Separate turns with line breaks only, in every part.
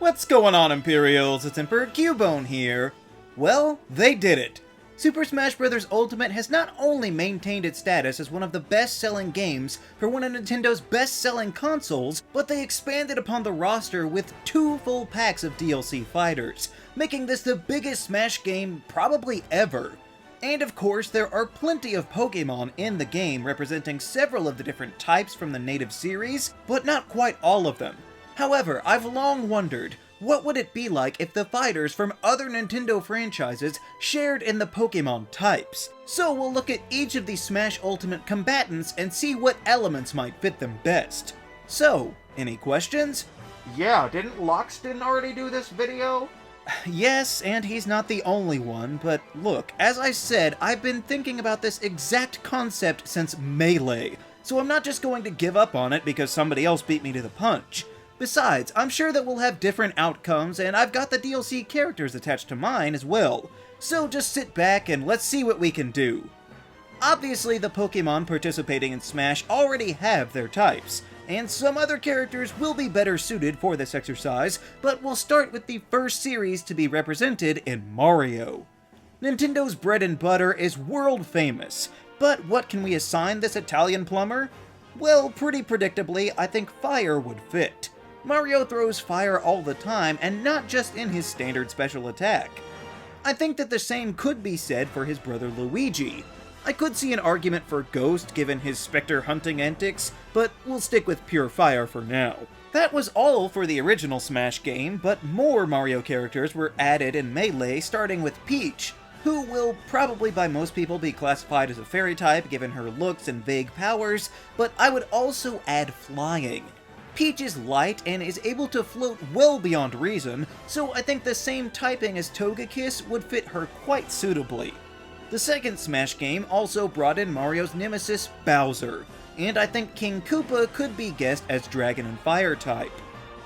What's going on, Imperials? It's Emperor Cubone here. Well, they did it. Super Smash Bros. Ultimate has not only maintained its status as one of the best-selling games for one of Nintendo's best-selling consoles, but they expanded upon the roster with 2 full packs of DLC fighters, making this the biggest Smash game probably ever. And of course, there are plenty of Pokémon in the game representing several of the different types from the native series, but not quite all of them. However, I've long wondered, what would it be like if the fighters from other Nintendo franchises shared in the Pokémon types? So we'll look at each of these Smash Ultimate combatants and see what elements might fit them best. So, any questions?
Yeah, didn't Loxton already do this video?
Yes, and he's not the only one, but look, as I said, I've been thinking about this exact concept since Melee, so I'm not just going to give up on it because somebody else beat me to the punch. Besides, I'm sure that we'll have different outcomes, and I've got the DLC characters attached to mine as well, so just sit back and let's see what we can do. Obviously, the Pokémon participating in Smash already have their types, and some other characters will be better suited for this exercise, but we'll start with the first series to be represented in Mario. Nintendo's bread and butter is world famous, but what can we assign this Italian plumber? Well, pretty predictably, I think fire would fit. Mario throws fire all the time, and not just in his standard special attack. I think that the same could be said for his brother Luigi. I could see an argument for Ghost given his Spectre hunting antics, but we'll stick with pure fire for now. That was all for the original Smash game, but more Mario characters were added in Melee, starting with Peach, who will probably by most people be classified as a fairy type given her looks and vague powers, but I would also add flying. Peach is light and is able to float well beyond reason, so I think the same typing as Togekiss would fit her quite suitably. The second Smash game also brought in Mario's nemesis, Bowser, and I think King Koopa could be guessed as Dragon and Fire type.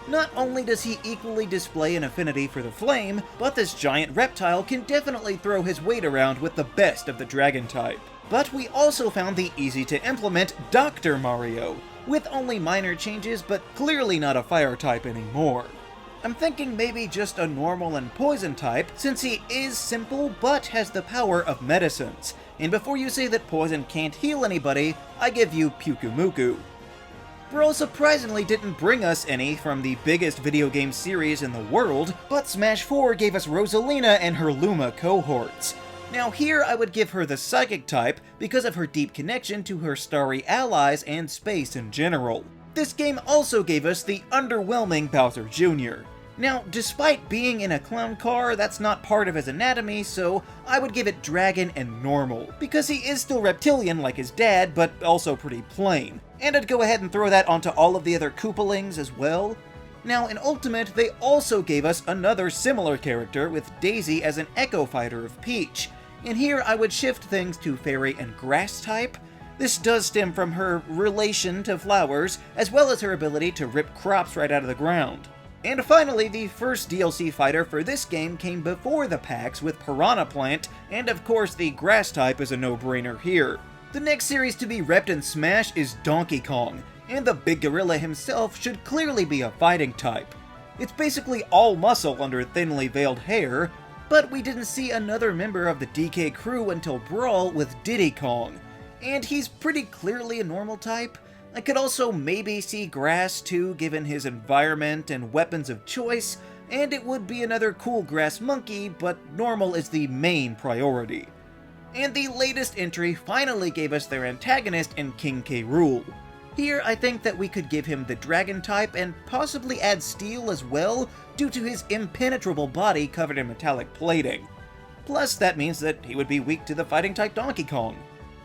Not only does he equally display an affinity for the flame, but this giant reptile can definitely throw his weight around with the best of the Dragon type. But we also found the easy-to-implement Dr. Mario, with only minor changes, but clearly not a fire type anymore. I'm thinking maybe just a normal and poison type, since he is simple but has the power of medicines. And before you say that poison can't heal anybody, I give you Pyukumuku. Brawl surprisingly didn't bring us any from the biggest video game series in the world, but Smash 4 gave us Rosalina and her Luma cohorts. Now here I would give her the Psychic type because of her deep connection to her starry allies and space in general. This game also gave us the underwhelming Bowser Jr. Now, despite being in a clown car, that's not part of his anatomy, so I would give it Dragon and Normal, because he is still reptilian like his dad, but also pretty plain. And I'd go ahead and throw that onto all of the other Koopalings as well. Now, in Ultimate, they also gave us another similar character with Daisy as an Echo Fighter of Peach. And here I would shift things to Fairy and Grass type. This does stem from her relation to flowers, as well as her ability to rip crops right out of the ground. And finally, the first DLC fighter for this game came before the packs with Piranha Plant, and of course the Grass type is a no-brainer here. The next series to be repped in Smash is Donkey Kong, and the big gorilla himself should clearly be a fighting type. It's basically all muscle under thinly veiled hair, but we didn't see another member of the DK crew until Brawl with Diddy Kong, and he's pretty clearly a normal type. I could also maybe see Grass too, given his environment and weapons of choice, and it would be another cool grass monkey, but normal is the main priority. And the latest entry finally gave us their antagonist in King K. Rool. Here, I think that we could give him the Dragon type and possibly add Steel as well, due to his impenetrable body covered in metallic plating. Plus, that means that he would be weak to the fighting type Donkey Kong.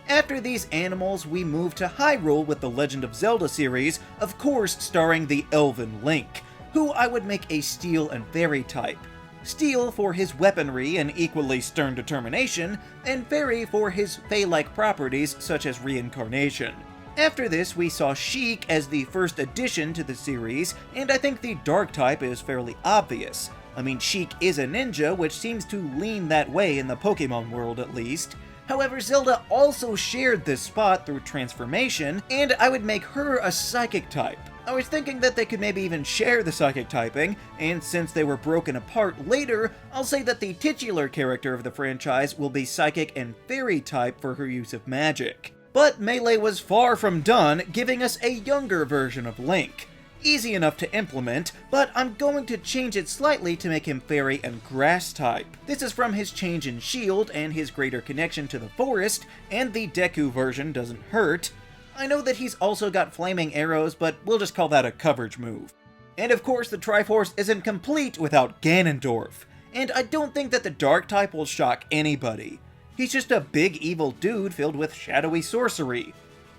After these animals, we move to Hyrule with the Legend of Zelda series, of course starring the Elven Link, who I would make a Steel and Fairy type. Steel for his weaponry and equally stern determination, and Fairy for his Fey-like properties such as reincarnation. After this, we saw Sheik as the first addition to the series, and I think the Dark type is fairly obvious. I mean, Sheik is a ninja, which seems to lean that way in the Pokémon world at least. However, Zelda also shared this spot through transformation, and I would make her a Psychic type. I was thinking that they could maybe even share the psychic typing, and since they were broken apart later, I'll say that the titular character of the franchise will be psychic and fairy type for her use of magic. But Melee was far from done, giving us a younger version of Link. Easy enough to implement, but I'm going to change it slightly to make him fairy and grass type. This is from his change in shield and his greater connection to the forest, and the Deku version doesn't hurt. I know that he's also got flaming arrows, but we'll just call that a coverage move. And of course, the Triforce isn't complete without Ganondorf, and I don't think that the Dark type will shock anybody. He's just a big evil dude filled with shadowy sorcery.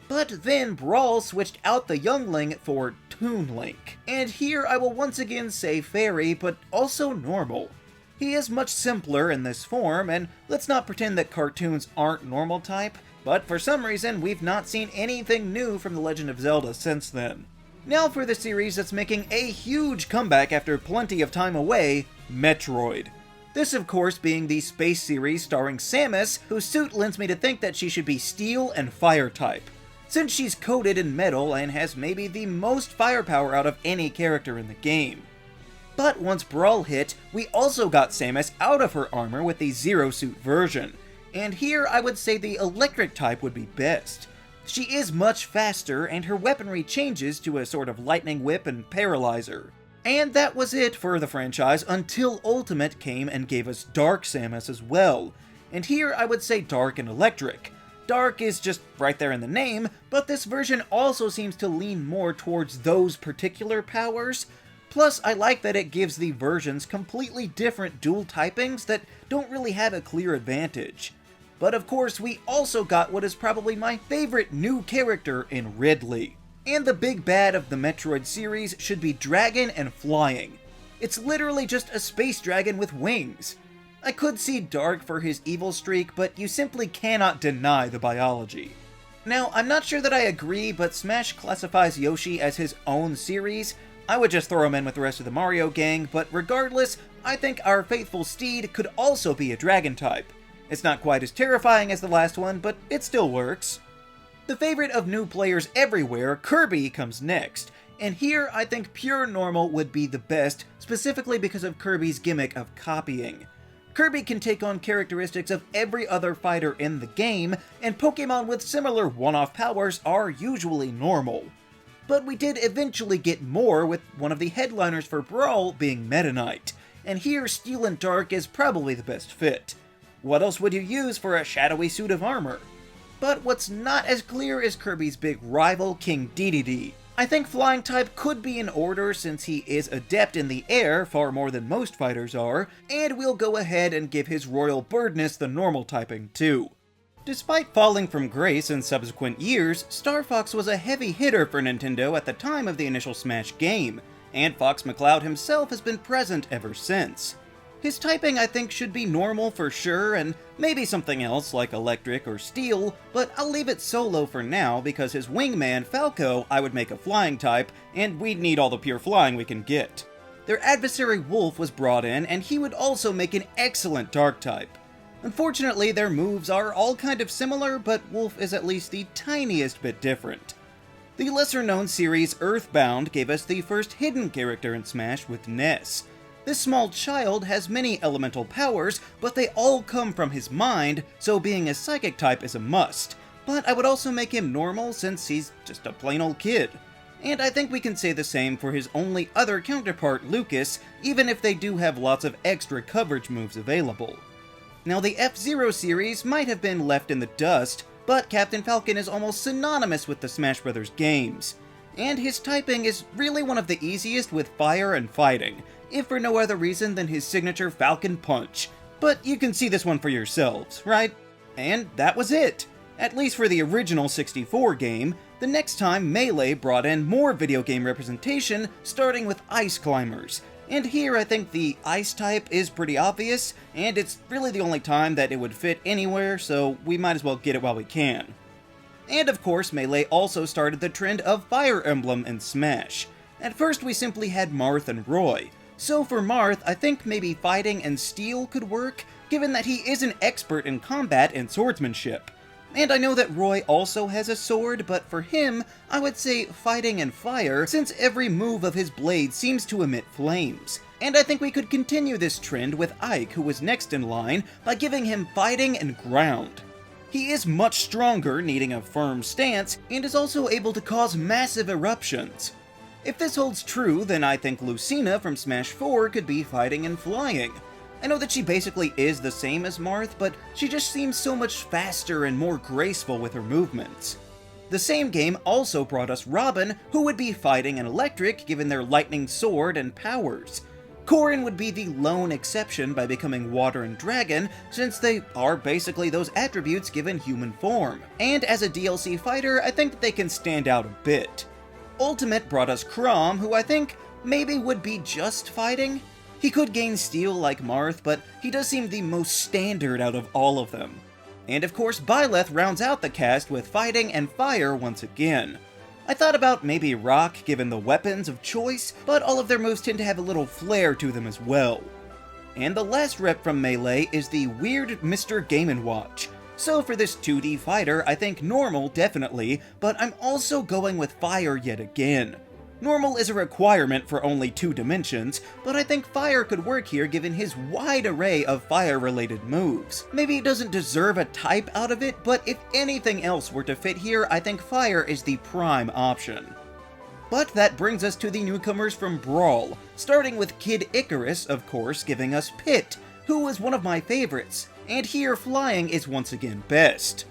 But then Brawl switched out the youngling for Toon Link, and here I will once again say fairy, but also normal. He is much simpler in this form, and let's not pretend that cartoons aren't normal type, but for some reason we've not seen anything new from The Legend of Zelda since then. Now for the series that's making a huge comeback after plenty of time away, Metroid. This of course being the space series starring Samus, whose suit lends me to think that she should be steel and fire type, since she's coated in metal and has maybe the most firepower out of any character in the game. But once Brawl hit, we also got Samus out of her armor with the Zero Suit version, and here I would say the electric type would be best. She is much faster, and her weaponry changes to a sort of lightning whip and paralyzer. And that was it for the franchise until Ultimate came and gave us Dark Samus as well, and here I would say Dark and Electric. Dark is just right there in the name, but this version also seems to lean more towards those particular powers. Plus, I like that it gives the versions completely different dual typings that don't really have a clear advantage. But of course, we also got what is probably my favorite new character in Ridley. And the big bad of the Metroid series should be dragon and flying. It's literally just a space dragon with wings. I could see Dark for his evil streak, but you simply cannot deny the biology. Now, I'm not sure that I agree, but Smash classifies Yoshi as his own series. I would just throw him in with the rest of the Mario gang, but regardless, I think our faithful steed could also be a dragon type. It's not quite as terrifying as the last one, but it still works. The favorite of new players everywhere, Kirby, comes next, and here I think pure normal would be the best, specifically because of Kirby's gimmick of copying. Kirby can take on characteristics of every other fighter in the game, and Pokémon with similar one-off powers are usually normal. But we did eventually get more, with one of the headliners for Brawl being Meta Knight, and here Steel and Dark is probably the best fit. What else would you use for a shadowy suit of armor? But what's not as clear is Kirby's big rival, King Dedede. I think Flying type could be in order since he is adept in the air far more than most fighters are, and we'll go ahead and give his Royal Birdness the normal typing too. Despite falling from grace in subsequent years, Star Fox was a heavy hitter for Nintendo at the time of the initial Smash game, and Fox McCloud himself has been present ever since. His typing I think should be normal for sure, and maybe something else like electric or steel, but I'll leave it solo for now because his wingman, Falco, I would make a flying type, and we'd need all the pure flying we can get. Their adversary Wolf was brought in, and he would also make an excellent dark type. Unfortunately, their moves are all kind of similar, but Wolf is at least the tiniest bit different. The lesser-known series Earthbound gave us the first hidden character in Smash with Ness. This small child has many elemental powers, but they all come from his mind, so being a psychic type is a must. But I would also make him normal since he's just a plain old kid. And I think we can say the same for his only other counterpart, Lucas, even if they do have lots of extra coverage moves available. Now the F-Zero series might have been left in the dust, but Captain Falcon is almost synonymous with the Smash Bros. Games. And his typing is really one of the easiest with fire and fighting, if for no other reason than his signature Falcon Punch. But you can see this one for yourselves, right? And that was it! At least for the original 64 game. The next time Melee brought in more video game representation, starting with Ice Climbers. And here I think the Ice type is pretty obvious, and it's really the only time that it would fit anywhere, so we might as well get it while we can. And of course, Melee also started the trend of Fire Emblem in Smash. At first we simply had Marth and Roy. So for Marth, I think maybe fighting and steel could work, given that he is an expert in combat and swordsmanship. And I know that Roy also has a sword, but for him, I would say fighting and fire, since every move of his blade seems to emit flames. And I think we could continue this trend with Ike, who was next in line, by giving him fighting and ground. He is much stronger, needing a firm stance, and is also able to cause massive eruptions. If this holds true, then I think Lucina from Smash 4 could be fighting and flying. I know that she basically is the same as Marth, but she just seems so much faster and more graceful with her movements. The same game also brought us Robin, who would be fighting and electric given their lightning sword and powers. Corrin would be the lone exception by becoming water and dragon, since they are basically those attributes given human form. And as a DLC fighter, I think that they can stand out a bit. Ultimate brought us Chrom, who I think maybe would be just fighting. He could gain steel like Marth, but he does seem the most standard out of all of them. And of course, Byleth rounds out the cast with fighting and fire once again. I thought about maybe Rock, given the weapons of choice, but all of their moves tend to have a little flair to them as well. And the last rep from Melee is the weird Mr. Game & Watch. So for this 2D fighter, I think normal definitely, but I'm also going with fire yet again. Normal is a requirement for only 2 dimensions, but I think fire could work here given his wide array of fire-related moves. Maybe he doesn't deserve a type out of it, but if anything else were to fit here, I think fire is the prime option. But that brings us to the newcomers from Brawl, starting with Kid Icarus, of course, giving us Pit, who was one of my favorites, and here flying is once again best.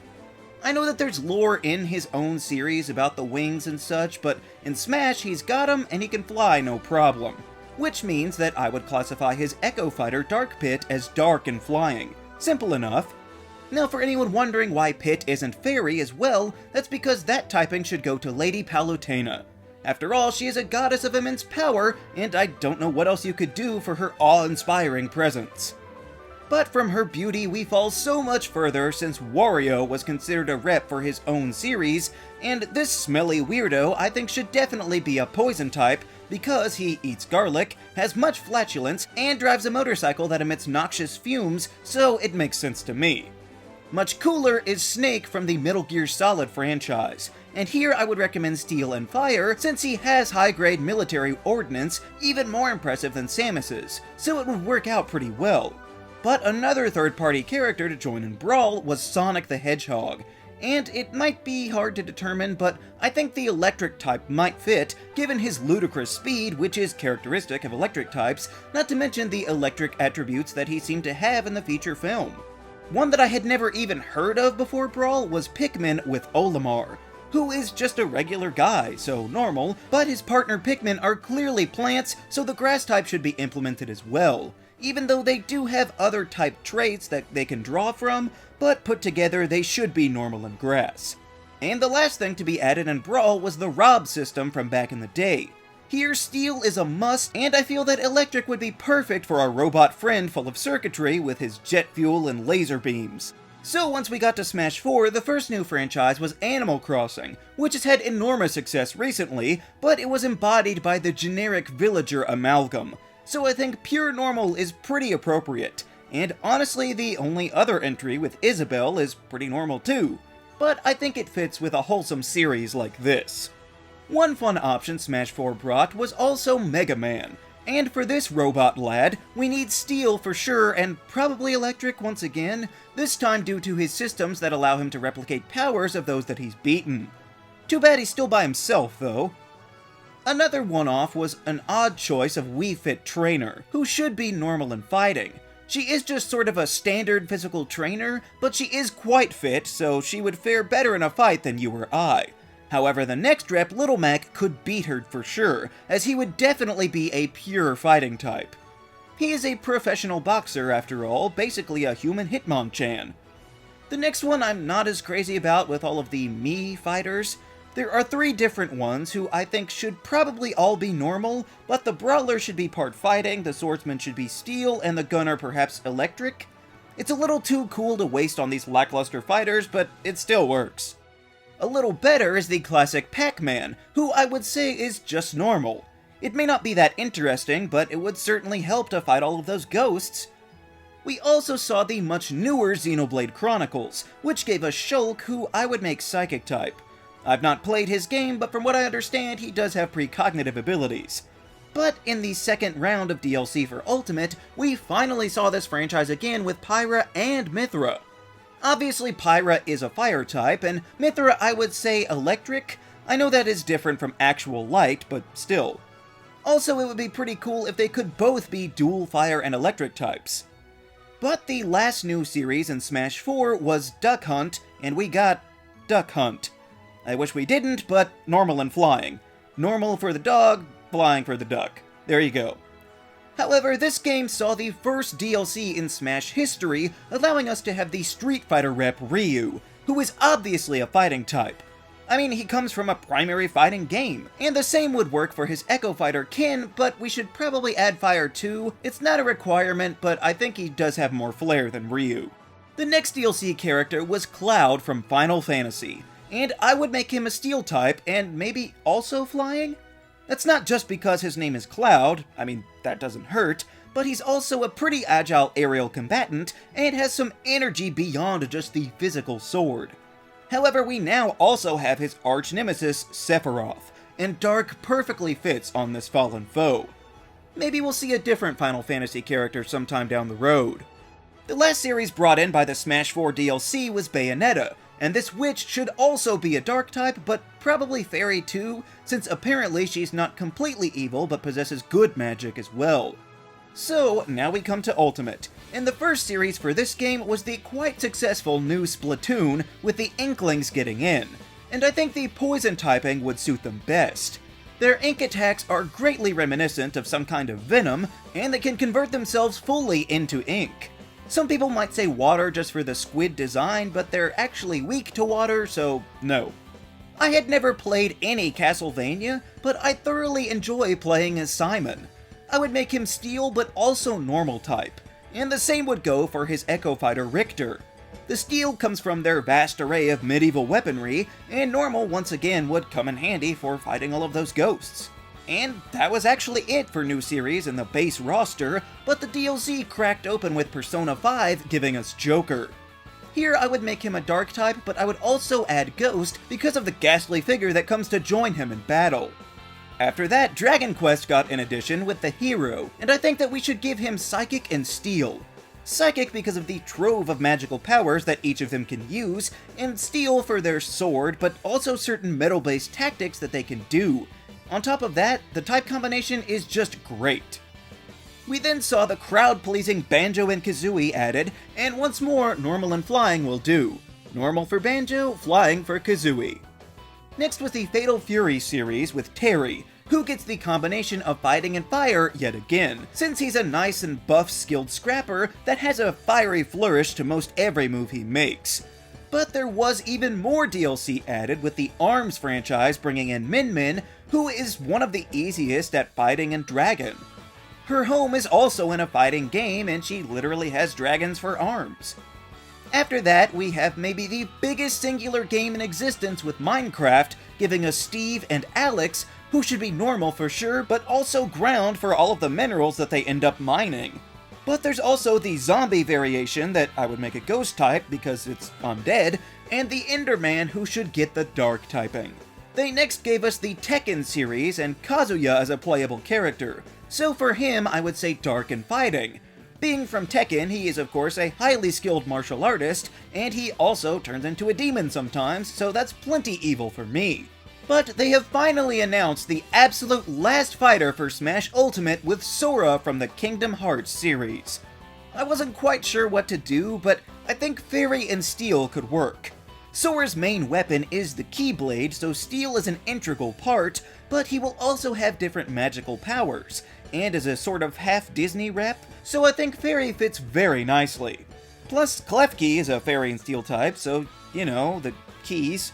I know that there's lore in his own series about the wings and such, but in Smash he's got them and he can fly no problem. Which means that I would classify his Echo Fighter Dark Pit as dark and flying. Simple enough. Now for anyone wondering why Pit isn't fairy as well, that's because that typing should go to Lady Palutena. After all, she is a goddess of immense power, and I don't know what else you could do for her awe-inspiring presence. But from her beauty we fall so much further since Wario was considered a rep for his own series, and this smelly weirdo I think should definitely be a poison type because he eats garlic, has much flatulence, and drives a motorcycle that emits noxious fumes, so it makes sense to me. Much cooler is Snake from the Metal Gear Solid franchise, and here I would recommend Steel and Fire since he has high-grade military ordnance, even more impressive than Samus's, so it would work out pretty well. But another third-party character to join in Brawl was Sonic the Hedgehog, and it might be hard to determine, but I think the electric type might fit, given his ludicrous speed, which is characteristic of electric types, not to mention the electric attributes that he seemed to have in the feature film. One that I had never even heard of before Brawl was Pikmin with Olimar, who is just a regular guy, so normal, but his partner Pikmin are clearly plants, so the grass type should be implemented as well. Even though they do have other type traits that they can draw from, but put together they should be normal and grass. And the last thing to be added in Brawl was the Rob system from back in the day. Here Steel is a must, and I feel that Electric would be perfect for our robot friend full of circuitry with his jet fuel and laser beams. So once we got to Smash 4, the first new franchise was Animal Crossing, which has had enormous success recently, but it was embodied by the generic villager amalgam. So I think pure normal is pretty appropriate, and honestly the only other entry with Isabelle is pretty normal too, but I think it fits with a wholesome series like this. One fun option Smash 4 brought was also Mega Man, and for this robot lad, we need Steel for sure and probably Electric once again, this time due to his systems that allow him to replicate powers of those that he's beaten. Too bad he's still by himself though. Another one-off was an odd choice of Wii Fit Trainer, who should be normal in fighting. She is just sort of a standard physical trainer, but she is quite fit, so she would fare better in a fight than you or I. However, the next rep, Little Mac, could beat her for sure, as he would definitely be a pure fighting type. He is a professional boxer after all, basically a human Hitmonchan. The next one I'm not as crazy about with all of the Mii fighters. There are 3 different ones who I think should probably all be normal, but the Brawler should be part fighting, the Swordsman should be Steel, and the Gunner perhaps Electric. It's a little too cool to waste on these lackluster fighters, but it still works. A little better is the classic PacMan, who I would say is just normal. It may not be that interesting, but it would certainly help to fight all of those ghosts. We also saw the much newer Xenoblade Chronicles, which gave us Shulk, who I would make Psychic type. I've not played his game, but from what I understand, he does have precognitive abilities. But in the second round of DLC for Ultimate, we finally saw this franchise again with Pyra and Mythra. Obviously, Pyra is a fire type, and Mythra I would say electric. I know that is different from actual light, but still. Also, it would be pretty cool if they could both be dual fire and electric types. But the last new series in Smash 4 was Duck Hunt, and we got Duck Hunt. I wish we didn't, but normal and flying. Normal for the dog, flying for the duck. There you go. However, this game saw the first DLC in Smash history, allowing us to have the Street Fighter rep Ryu, who is obviously a fighting type. I mean, he comes from a primary fighting game, and the same would work for his Echo Fighter Kin, but we should probably add fire too. It's not a requirement, but I think he does have more flair than Ryu. The next DLC character was Cloud from Final Fantasy, and I would make him a Steel type, and maybe also flying? That's not just because his name is Cloud, I mean, that doesn't hurt, but he's also a pretty agile aerial combatant, and has some energy beyond just the physical sword. However, we now also have his arch-nemesis, Sephiroth, and Dark perfectly fits on this fallen foe. Maybe we'll see a different Final Fantasy character sometime down the road. The last series brought in by the Smash 4 DLC was Bayonetta, and this witch should also be a Dark type, but probably Fairy too, since apparently she's not completely evil but possesses good magic as well. So, now we come to Ultimate, and the first series for this game was the quite successful new Splatoon, with the Inklings getting in, and I think the poison typing would suit them best. Their ink attacks are greatly reminiscent of some kind of venom, and they can convert themselves fully into ink. Some people might say water just for the squid design, but they're actually weak to water, so no. I had never played any Castlevania, but I thoroughly enjoy playing as Simon. I would make him Steel, but also normal type, and the same would go for his Echo Fighter Richter. The Steel comes from their vast array of medieval weaponry, and normal once again would come in handy for fighting all of those ghosts. And that was actually it for new series in the base roster, but the DLC cracked open with Persona 5 giving us Joker. Here I would make him a Dark type, but I would also add Ghost because of the ghastly figure that comes to join him in battle. After that, Dragon Quest got an addition with the Hero, and I think that we should give him Psychic and Steel. Psychic because of the trove of magical powers that each of them can use, and Steel for their sword, but also certain metal-based tactics that they can do. On top of that, the type combination is just great. We then saw the crowd-pleasing Banjo and Kazooie added, and once more, normal and flying will do. Normal for Banjo, flying for Kazooie. Next was the Fatal Fury series with Terry, who gets the combination of fighting and fire yet again, since he's a nice and buff skilled scrapper that has a fiery flourish to most every move he makes. But there was even more DLC added with the ARMS franchise bringing in Min Min, who is one of the easiest at fighting and dragon. Her home is also in a fighting game, and she literally has dragons for arms. After that, we have maybe the biggest singular game in existence with Minecraft, giving us Steve and Alex, who should be normal for sure, but also ground for all of the minerals that they end up mining. But there's also the zombie variation that I would make a ghost type because it's undead, and the Enderman who should get the dark typing. They next gave us the Tekken series and Kazuya as a playable character, so for him I would say dark and fighting. Being from Tekken, he is of course a highly skilled martial artist, and he also turns into a demon sometimes, so that's plenty evil for me. But they have finally announced the absolute last fighter for Smash Ultimate with Sora from the Kingdom Hearts series. I wasn't quite sure what to do, but I think Fairy and Steel could work. Sora's main weapon is the Keyblade, so Steel is an integral part, but he will also have different magical powers, and is a sort of half-Disney rep, so I think Fairy fits very nicely. Plus, Klefki is a Fairy and Steel type, so, you know, the keys.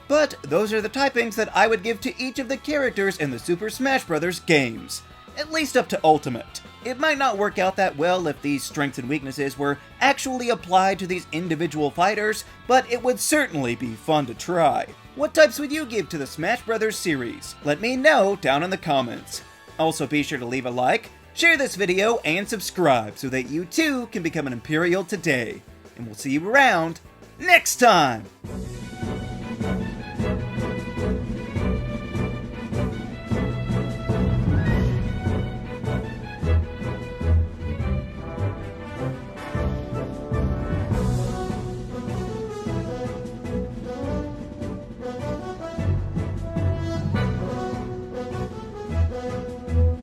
But those are the typings that I would give to each of the characters in the Super Smash Bros. Games, at least up to Ultimate. It might not work out that well if these strengths and weaknesses were actually applied to these individual fighters, but it would certainly be fun to try. What types would you give to the Smash Bros. Series? Let me know down in the comments. Also be sure to leave a like, Share this video and subscribe so that you too can become an Imperial today. And we'll see you around next time!